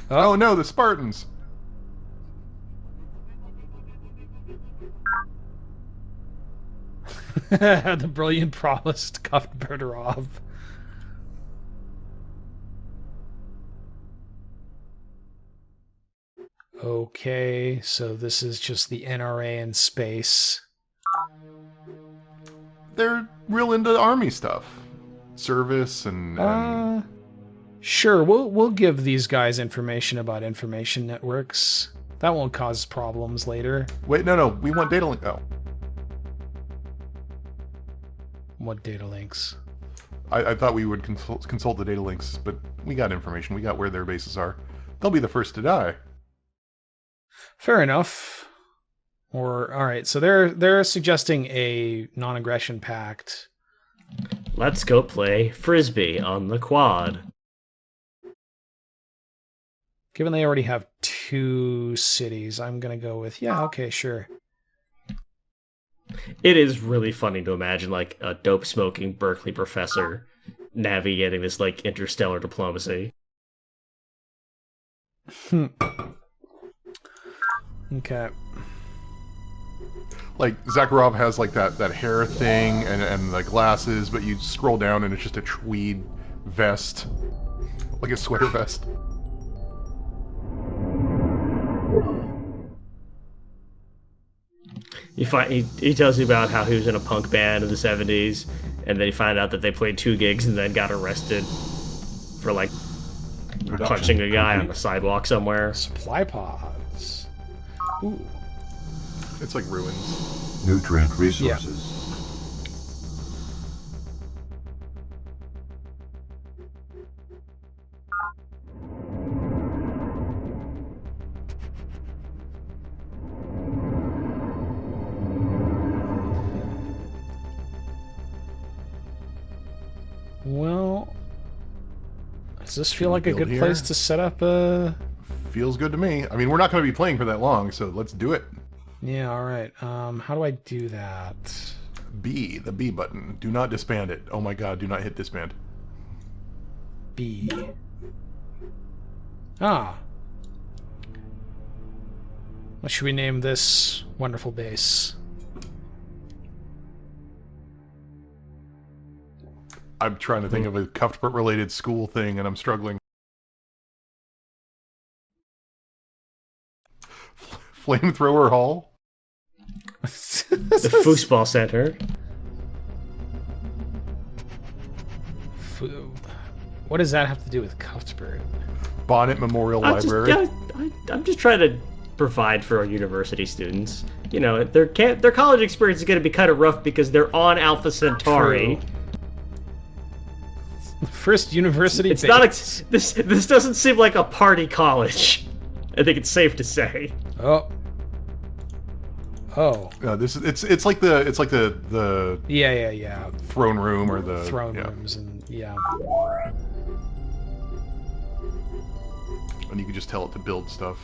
Oh no, the Spartans! The brilliant promised Cuthberterov. Okay, so this is just the NRA in space. They're real into army stuff. Service and... Sure, we'll give these guys information about information networks. That won't cause problems later. Wait, no, we want data link... Oh. What data links? I thought we would consult the data links, but we got information. We got where their bases are. They'll be the first to die. Fair enough. Or, alright, so they're suggesting a non-aggression pact. Let's go play Frisbee on the quad. Given they already have 2 cities, I'm gonna go with, yeah, okay, sure. It is really funny to imagine, like, a dope-smoking Berkeley professor navigating this, like, interstellar diplomacy. Okay. Like, Zakharov has, like, that hair thing and the glasses, but you scroll down and it's just a tweed vest. Like a sweater vest. He tells you about how he was in a punk band in the 70s, and then he found out that they played 2 gigs and then got arrested for, like, punching a guy on the sidewalk somewhere. Supply pods. Ooh. It's like ruins. Nutrient resources. Yeah. Well, does this feel like a good place to set up a... Feels good to me. I mean, we're not going to be playing for that long, so let's do it. Yeah, alright. How do I do that? B, the B button. Do not disband it. Oh my god, do not hit disband. B. Ah. What should we name this wonderful base? I'm trying to think of a Cuthbert-related school thing, and I'm struggling. Flamethrower Hall? The Foosball Center. What does that have to do with Cuthbert? Bonnet Memorial Library? I'm just trying to provide for our university students. You know, their college experience is going to be kind of rough because they're on Alpha Centauri. True. First university It's base. not this doesn't seem like a party college. I think it's safe to say. Oh. It's like the yeah throne room or the throne rooms and yeah. And you can just tell it to build stuff.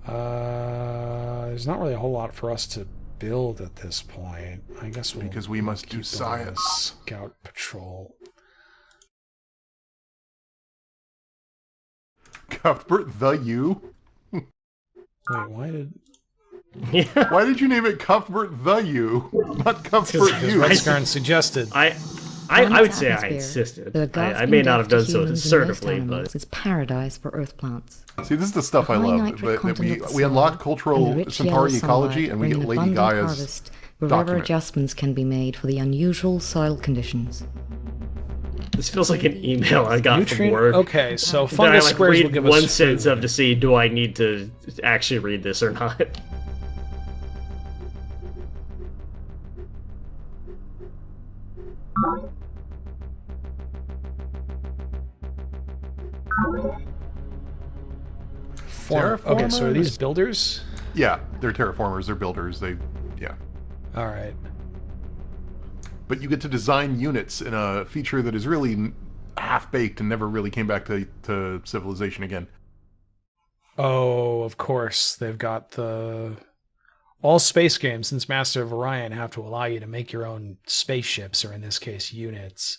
There's not really a whole lot for us to build at this point. I guess because we must do science. Scout patrol. Cuthbert the U? Wait, why did... Yeah. Why did you name it Cuthbert the U? Not Cuthbert U. Redscarn suggested. I would say I insisted. I may not have done so assertively, but it's paradise for earth plants. See, this is the stuff I love. But we unlock cultural Centauri ecology, and we get Lady Gaia's wherever adjustments can be made for the unusual soil conditions. this feels like an email I got from work. Okay, so That I fungus like squares will read give one us sentence food. of to see do I need to actually read this or not. Okay, so are these builders? Yeah, they're terraformers, they're builders, yeah. Alright. But you get to design units in a feature that is really half-baked and never really came back to civilization again. Oh, of course. They've got the All space games since Master of Orion have to allow you to make your own spaceships, or in this case, units.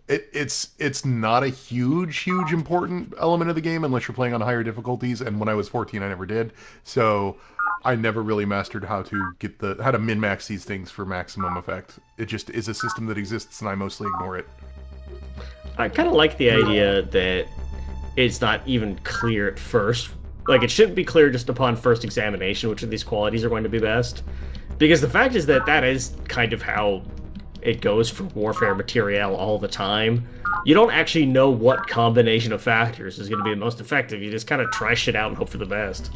It's not a huge important element of the game unless you're playing on higher difficulties. And when I was 14, I never did. So I never really mastered how to min-max these things for maximum effect. It just is a system that exists, and I mostly ignore it. I kind of like the idea that it's not even clear at first. Like, it shouldn't be clear just upon first examination which of these qualities are going to be best. Because the fact is that is kind of how it goes for warfare materiel all the time. You don't actually know what combination of factors is going to be the most effective. You just kind of try shit out and hope for the best.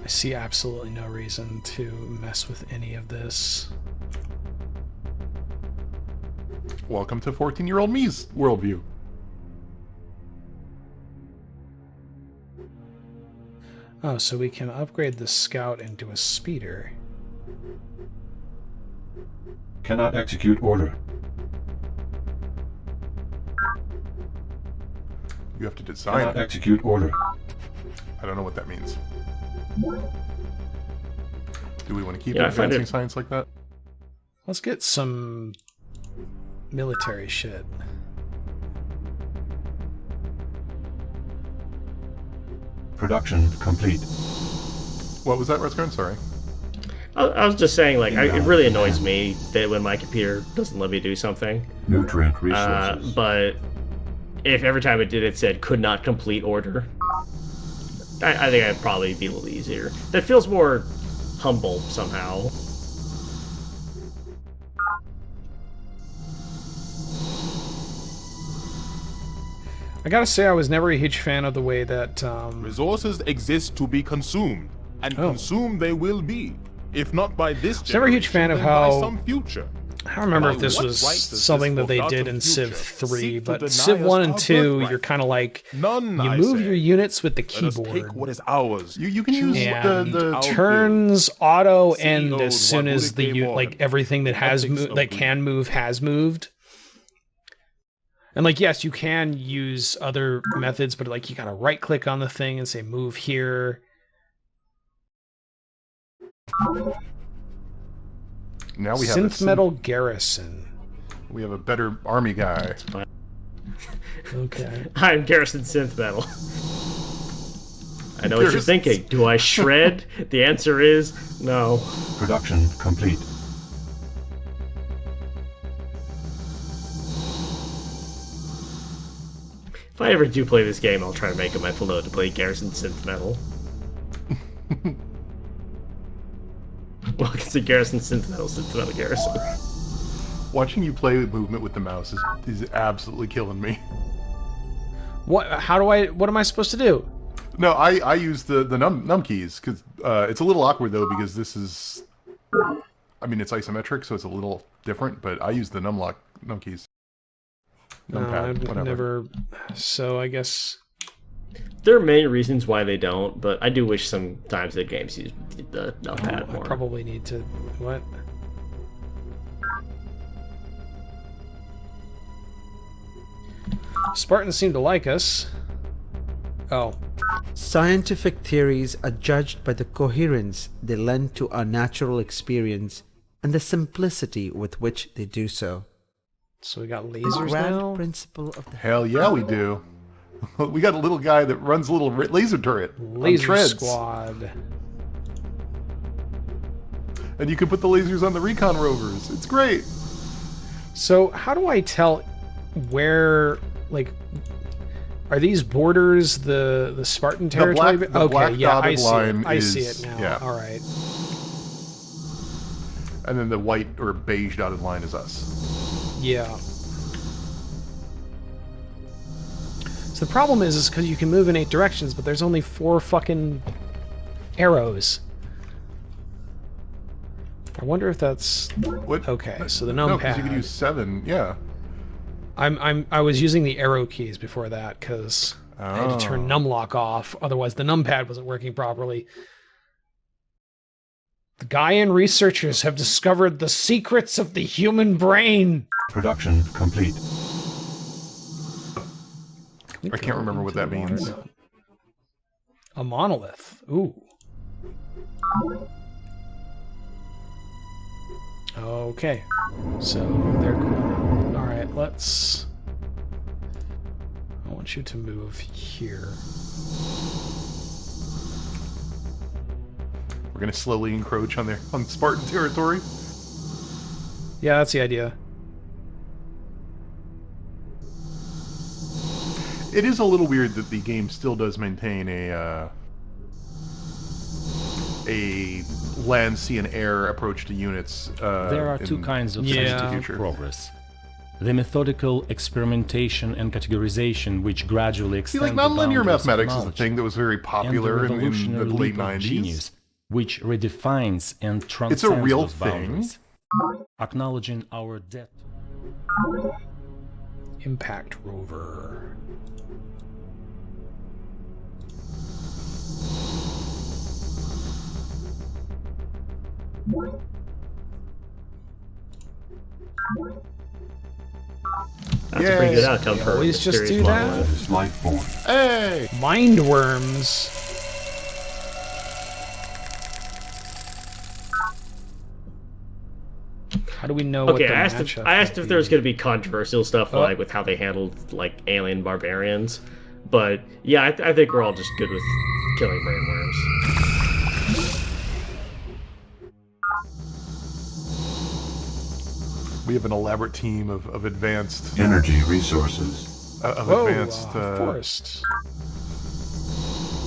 I see absolutely no reason to mess with any of this. Welcome to 14-year-old me's worldview. Oh, so we can upgrade the scout into a speeder. Cannot execute order. You have to design Cannot it. execute order. I don't know what that means. Do we want to keep Yeah, I find advancing it- science like that? Let's get some military shit. Production complete. What was that, Rescon? Sorry. I was just saying, like, it really annoys me that when my computer doesn't let me do something. Nutrient resources. But if every time it did, it said could not complete order, I think I'd probably be a little easier. That feels more humble somehow. I gotta say, I was never a huge fan of the way that Resources exist to be consumed, and consumed they will be. If not by this never a huge fan of generation, then by how- some future. I don't remember By if this what was right does something this that they did forgotten in Civ future 3, seek to but deny Civ us 1 and our 2, birthright? you're kind of like, None, you I move say. your units with the Let us keyboard. take what is ours. You can use And the Our turns auto end CEOs as soon want as the Udic like Morgan. everything that has Ethics that of can move has moved. And like, yes, you can use other methods, but like you gotta right click on the thing and say move here. Now we have Synth Metal Garrison. We have a better army guy. Okay. I'm Garrison Synth Metal. I know what you're Garrison- thinking. Do I shred? The answer is no. Production complete. If I ever do play this game, I'll try to make a mental note to play Garrison Synth Metal. Welcome to Garrison Synth Metal Garrison. Watching you play with movement with the mouse is absolutely killing me. What am I supposed to do? No, I use the num keys because it's a little awkward though because this is, I mean it's isometric so it's a little different, but I use the num keys. Numpad, I've whatever. never. So I guess. There are many reasons why they don't, but I do wish sometimes that games use the numpad I more. probably need to. What? Spartans seem to like us. Oh. Scientific theories are judged by the coherence they lend to our natural experience and the simplicity with which they do so. So we got The lasers grand now? principle of the Hell yeah, we do. We got a little guy that runs a little laser turret on Laser treads. squad. And you can put the lasers on the recon rovers. It's great. So how do I tell where, like, are these borders the Spartan territory? the black yeah, I dotted see line it. I see is- it now. yeah. All right. And then the white or beige dotted line is us. Yeah. So the problem is because you can move in 8 directions, but there's only 4 fucking arrows. I wonder if that's What? okay. So the No, numpad. because you could use 7. Yeah. I was using the arrow keys before that because I had to turn numlock off. Otherwise, the numpad wasn't working properly. The Gaian researchers have discovered the secrets of the human brain. Production complete. I can't remember what that means. A monolith. Ooh. Okay. So they're cool. All right, let's... I want you to move here. We're going to slowly encroach on Spartan territory. Yeah, that's the idea. It is a little weird that the game still does maintain a land, sea, and air approach to units. There are two kinds of scientific progress. The methodical experimentation and categorization, which gradually extend like nonlinear mathematics is a thing that was very popular in the late 90s. Genius, which redefines and transcends it's a real those thing. boundaries, acknowledging our debt. Impact rover. That's a pretty good outcome for always just do that. Life form. Hey! Mindworms. How do we know what the matchup I asked would if there was be? going to be controversial stuff like with how they handled like alien barbarians, but yeah, I think we're all just good with killing brainworms. We have an elaborate team of advanced Energy resources. Forest.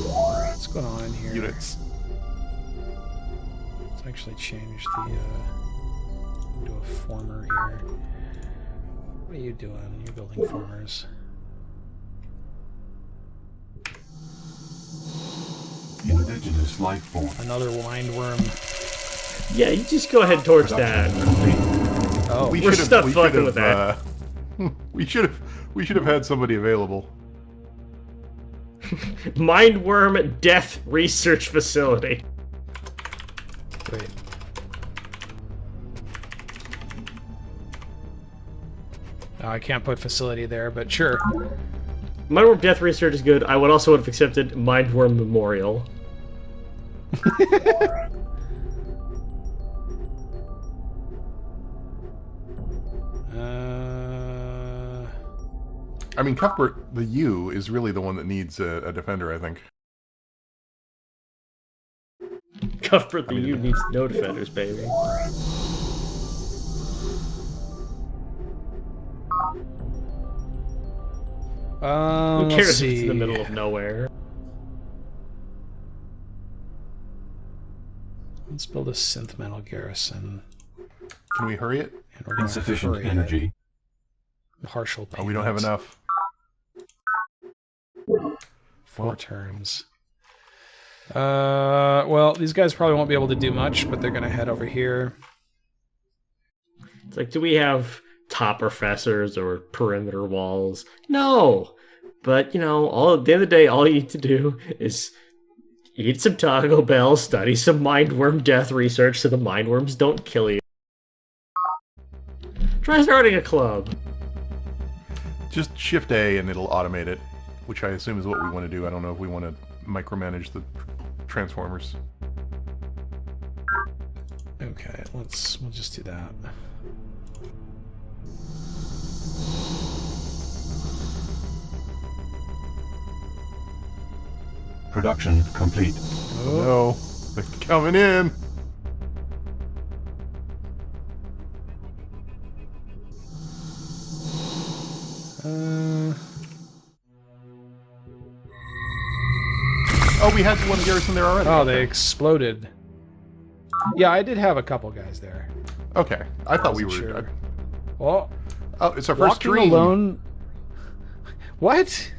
What's going on in here? units. Let's actually change the do a former here. What are you doing? You're building formers. Indigenous life form. Another windworm. Yeah, you just go ahead towards that. Oh, We're stuck fucking with that. We should have had somebody available. Mindworm Death Research Facility. wait. Oh, I can't put facility there, but sure. Mindworm Death Research is good. I would also have accepted Mindworm Memorial. I mean, Cuthbert, the U is really the one that needs a defender, I think. Cuthbert the U needs no defenders, baby. Who cares Let's if it's in the see. middle of nowhere? Let's build a synth metal garrison. Can we hurry it? And we're gonna Insufficient hurry it. energy. Partial Oh, we don't have payment. enough. 4 turns. Well, these guys probably won't be able to do much, but they're gonna head over here. It's like, do we have top professors or perimeter walls? No! But, you know, at the end of the day, all you need to do is eat some Taco Bell, study some mindworm death research so the mindworms don't kill you. Try starting a club. Just Shift A and it'll automate it, which I assume is what we want to do. I don't know if we want to micromanage the transformers. Okay, we'll just do that. Production complete. Oh, no. They're coming in. Oh, we had one garrison there already. Oh, they exploded. Yeah, I did have a couple guys there. Okay, I thought we were. Sure. Oh, Oh, it's our first walking dream. alone. What?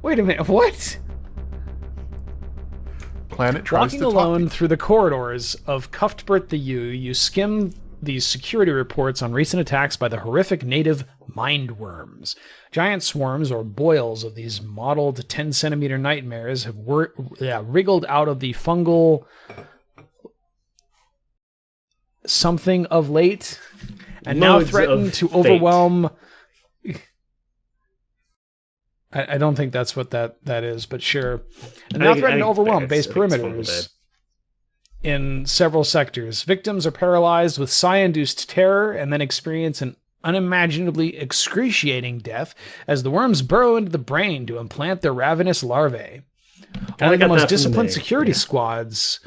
Wait a minute. What? Planet tries Walking to alone talk. through the corridors of Cuthbert the U, you skim these security reports on recent attacks by the horrific native mindworms. Giant swarms or boils of these mottled 10-centimeter nightmares have wriggled out of the fungal something of late and now Modes threaten of to fate. overwhelm I don't think that's what that is, but sure. And now threaten to overwhelm base perimeters in several sectors. Victims are paralyzed with psi-induced terror and then experience an unimaginably excruciating death as the worms burrow into the brain to implant their ravenous larvae. Only the most disciplined security squads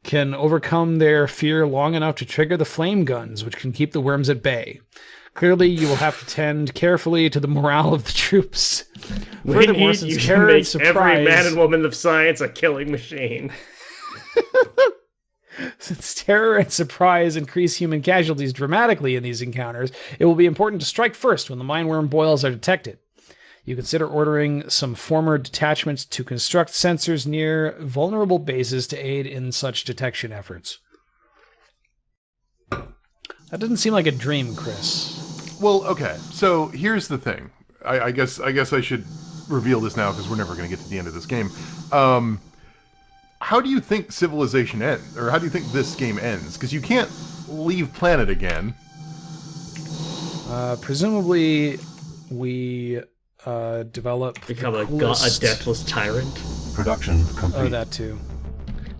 can overcome their fear long enough to trigger the flame guns, which can keep the worms at bay. Clearly, you will have to tend carefully to the morale of the troops. Furthermore, since terror and surprise, every man and woman of science a killing machine. Since terror and surprise increase human casualties dramatically in these encounters, it will be important to strike first when the mindworm boils are detected. You consider ordering some former detachments to construct sensors near vulnerable bases to aid in such detection efforts. That doesn't seem like a dream, Chris. Well, okay. So here's the thing. I guess I should reveal this now because we're never going to get to the end of this game. How do you think civilization ends, or how do you think this game ends? Because you can't leave planet again. Presumably, we become a deathless tyrant. Production complete. Oh, that too.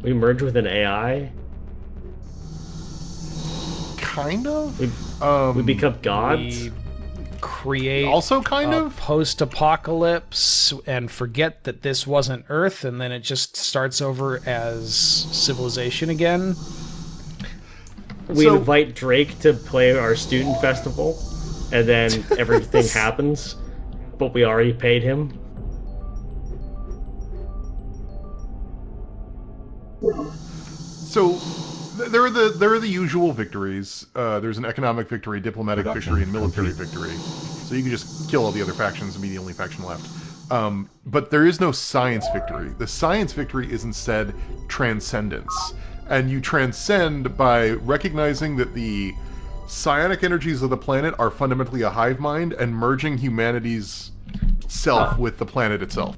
We merge with an AI. Kind of. We become gods. We create also kind of post-apocalypse and forget that this wasn't Earth, and then it just starts over as civilization again. We invite Drake to play our student festival, and then everything happens, but we already paid him. So there are the usual victories. There's an economic victory, diplomatic victory, and military victory. So you can just kill all the other factions and be the only faction left. But there is no science victory. The science victory is instead transcendence. And you transcend by recognizing that the psionic energies of the planet are fundamentally a hive mind and merging humanity's self with the planet itself.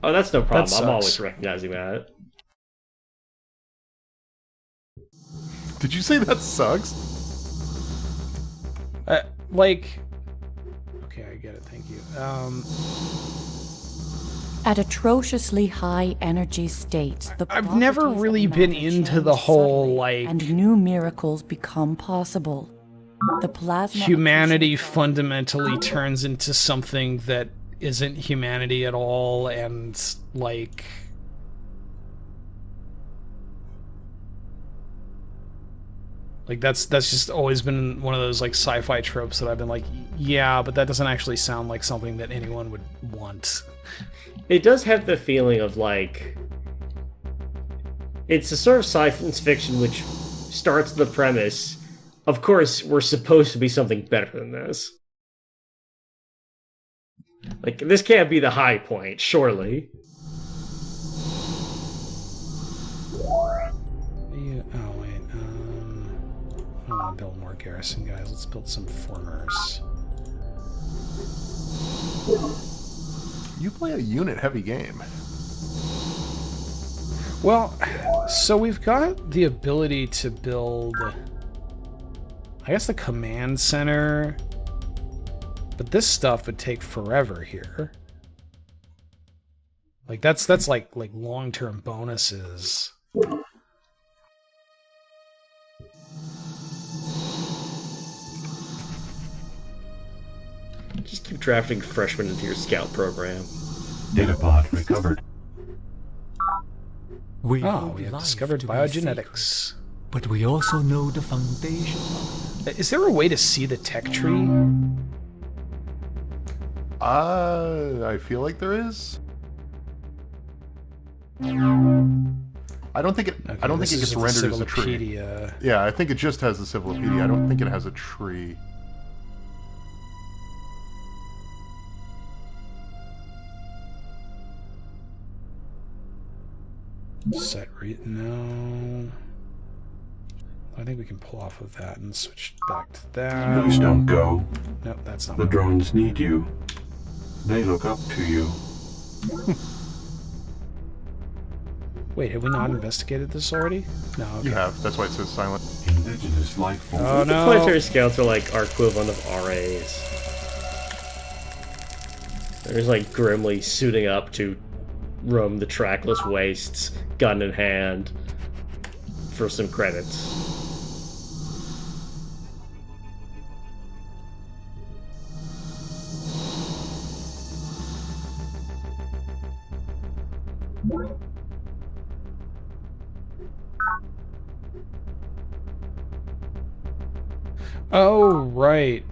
Oh, that's no problem. I'm always recognizing that. Did you say that sucks? Okay, I get it. Thank you. At atrociously high energy states, I've never really been into the whole and new miracles become possible. The plasma humanity fundamentally turns into something that isn't humanity at all, and that's just always been one of those sci-fi tropes that I've been yeah, but that doesn't actually sound like something that anyone would want. It does have the feeling of it's a sort of science fiction which starts the premise, of course, we're supposed to be something better than this. This can't be the high point, surely. I want to build more garrison guys. Let's build some formers. You play a unit-heavy game. Well, so we've got the ability to build, I guess, the command center, but this stuff would take forever here. That's long-term bonuses. Just keep drafting freshmen into your scout program. Data pod recovered. We have discovered biogenetics. Sacred, but we also know the foundation. Is there a way to see the tech tree? I feel like there is. I don't think it. Okay, I don't think it gets rendered as a tree. Yeah, I think it just has the Civilopedia. I don't think it has a tree. Set read no. I think we can pull off of that and switch back to that. Please don't go. Nope, that's not. The drones need you. They look up to you. Wait, have we not investigated this already? No. Okay. You have. That's why it says silent. Indigenous life form. Oh no. Planetary scouts are our equivalent of RAs. They're just like grimly suiting up to roam the trackless wastes, gun in hand, for some credits. Oh, right.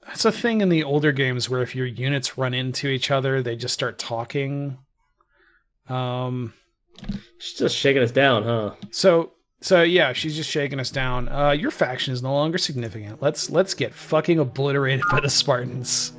That's a thing in the older games where if your units run into each other, they just start talking. She's just shaking us down, huh? So yeah, she's just shaking us down. Your faction is no longer significant. Let's get fucking obliterated by the Spartans.